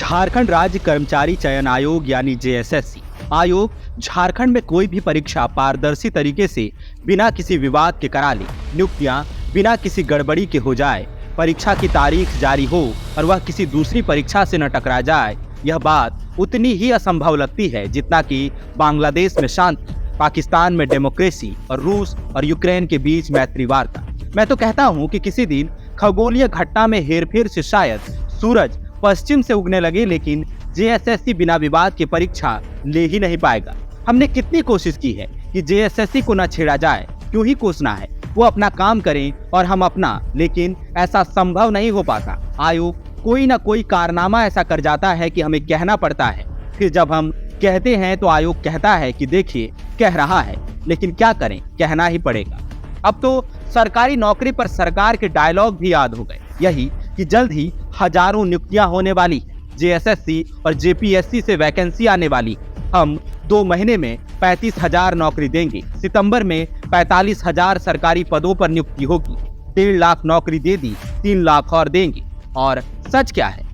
झारखंड राज्य कर्मचारी चयन आयोग यानी जेएसएससी आयोग झारखंड में कोई भी परीक्षा पारदर्शी तरीके से बिना किसी विवाद के करा ले, नियुक्तियां बिना किसी गड़बड़ी के हो जाए, परीक्षा की तारीख जारी हो और वह किसी दूसरी परीक्षा से न टकरा जाए। यह बात उतनी ही असंभव लगती है जितना कि बांग्लादेश में शांति, पाकिस्तान में डेमोक्रेसी और रूस और यूक्रेन के बीच मैत्री वार्ता। मैं तो कहता हूँ कि किसी दिन खगोलीय घटना में हेरफेर से शायद सूरज पश्चिम से उगने लगे, लेकिन जेएसएससी बिना विवाद की परीक्षा ले ही नहीं पाएगा। हमने कितनी कोशिश की है कि जेएसएससी को न छेड़ा जाए, क्यों ही कोसना है, वो अपना काम करें और हम अपना, लेकिन ऐसा संभव नहीं हो पाता। आयोग कोई ना कोई कारनामा ऐसा कर जाता है कि हमें कहना पड़ता है। फिर जब हम कहते हैं तो आयोग कहता है कि देखिए कह रहा है, लेकिन क्या करें, कहना ही पड़ेगा। अब तो सरकारी नौकरी पर सरकार के डायलॉग भी याद हो गए, यही कि जल्द ही हजारों नियुक्तियां होने वाली, जेएसएससी और जेपीएससी से वैकेंसी आने वाली। हम 2 महीने में 35,000 नौकरी देंगे, सितंबर में 45,000 सरकारी पदों पर नियुक्ति होगी। 1.5 लाख नौकरी दे दी, 3 लाख और देंगे। और सच क्या है,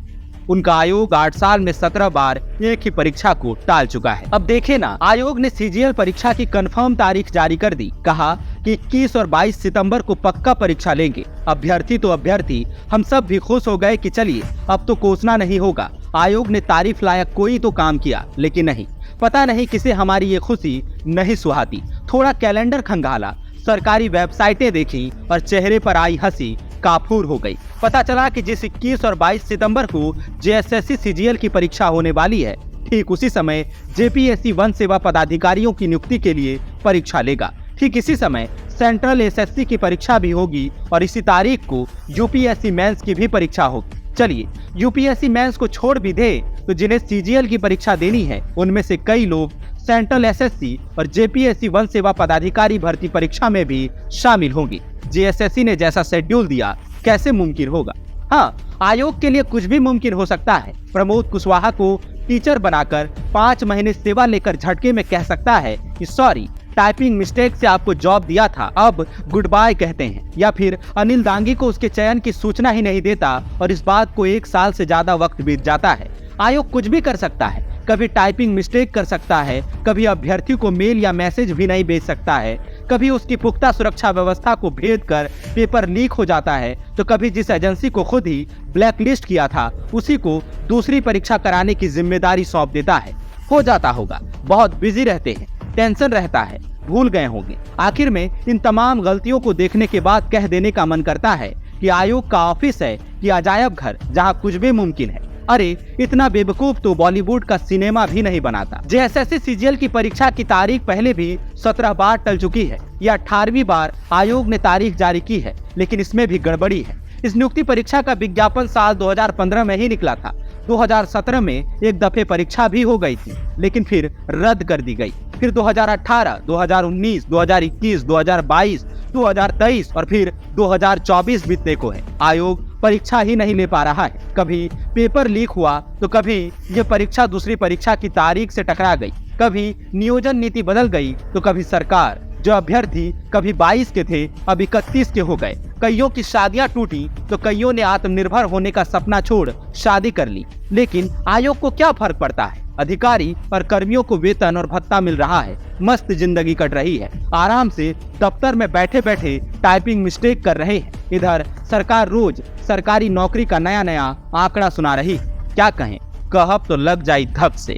उनका आयोग 8 साल में 17 बार एक ही परीक्षा को टाल चुका है। अब देखे ना, आयोग ने सीजीएल परीक्षा की कंफर्म तारीख जारी कर दी, कहा कि 21 और 22 सितंबर को पक्का परीक्षा लेंगे। अभ्यर्थी तो अभ्यर्थी, हम सब भी खुश हो गए कि चलिए अब तो कोसना नहीं होगा। आयोग ने तारीफ लायक कोई तो काम किया, लेकिन नहीं, पता नहीं किसे हमारी ये खुशी नहीं सुहाती। थोड़ा कैलेंडर खंगाला, सरकारी वेबसाइटें देखी और चेहरे पर आई हंसी काफूर हो गई। पता चला कि जिस 21 और 22 सितंबर को जेएसएससी सीजीएल की परीक्षा होने वाली है, ठीक उसी समय जेपीएससी वन सेवा पदाधिकारियों की नियुक्ति के लिए परीक्षा लेगा। ठीक इसी समय सेंट्रल एसएससी की परीक्षा भी होगी और इसी तारीख को यूपीएससी मेंस की भी परीक्षा होगी। चलिए, यूपीएससी मेंस को छोड़ भी दे तो जिन्हें सीजीएल की परीक्षा देनी है, उनमें से कई लोग सेंट्रल एसएससी और जेपीएससी वन सेवा पदाधिकारी भर्ती परीक्षा में भी शामिल होंगी। जेएसएससी ने जैसा शेड्यूल दिया, कैसे मुमकिन होगा? हाँ, आयोग के लिए कुछ भी मुमकिन हो सकता है। प्रमोद कुशवाहा को टीचर बनाकर 5 महीने सेवा लेकर झटके में कह सकता है कि सॉरी, टाइपिंग मिस्टेक से आपको जॉब दिया था, अब गुड बाय कहते हैं। या फिर अनिल दांगी को उसके चयन की सूचना ही नहीं देता और इस बात को 1 साल से ज्यादा वक्त बीत जाता है। आयोग कुछ भी कर सकता है, कभी टाइपिंग मिस्टेक कर सकता है, कभी अभ्यर्थी को मेल या मैसेज भी नहीं भेज सकता है, कभी उसकी पुख्ता सुरक्षा व्यवस्था को भेद कर पेपर लीक हो जाता है, तो कभी जिस एजेंसी को खुद ही ब्लैकलिस्ट किया था उसी को दूसरी परीक्षा कराने की जिम्मेदारी सौंप देता है। हो जाता होगा, बहुत बिजी रहते हैं, टेंशन रहता है, भूल गए होंगे। आखिर में इन तमाम गलतियों को देखने के बाद कह देने का मन करता है कि आयोग का ऑफिस है कि अजायब घर जहाँ कुछ भी मुमकिन है। अरे, इतना बेवकूफ तो बॉलीवुड का सिनेमा भी नहीं बनाता। जेएसएससी सीजीएल की परीक्षा की तारीख पहले भी 17 बार टल चुकी है। यह 18वीं बार आयोग ने तारीख जारी की है, लेकिन इसमें भी गड़बड़ी है। इस नियुक्ति परीक्षा का विज्ञापन साल 2015 में ही निकला था। 2017 में एक दफे परीक्षा भी हो गई थी, लेकिन फिर रद्द कर दी गई। फिर 2018, 2019, 2021, 2022, 2023 और फिर 2024 बीतने को है। आयोग परीक्षा ही नहीं ले पा रहा है। कभी पेपर लीक हुआ तो कभी ये परीक्षा दूसरी परीक्षा की तारीख से टकरा गई, कभी नियोजन नीति बदल गई तो कभी सरकार, जो अभ्यर्थी कभी 22 के थे अब 31 के हो गए। कईयों की शादियां टूटी तो कईयों ने आत्मनिर्भर होने का सपना छोड़ शादी कर ली। लेकिन आयोग को क्या फर्क पड़ता है? अधिकारी और कर्मियों को वेतन और भत्ता मिल रहा है, मस्त जिंदगी कट रही है, आराम से दफ्तर में बैठे बैठे टाइपिंग मिस्टेक कर रहे हैं। इधर सरकार रोज सरकारी नौकरी का नया नया आंकड़ा सुना रही। क्या कहें, कहब तो लग जाई धक से।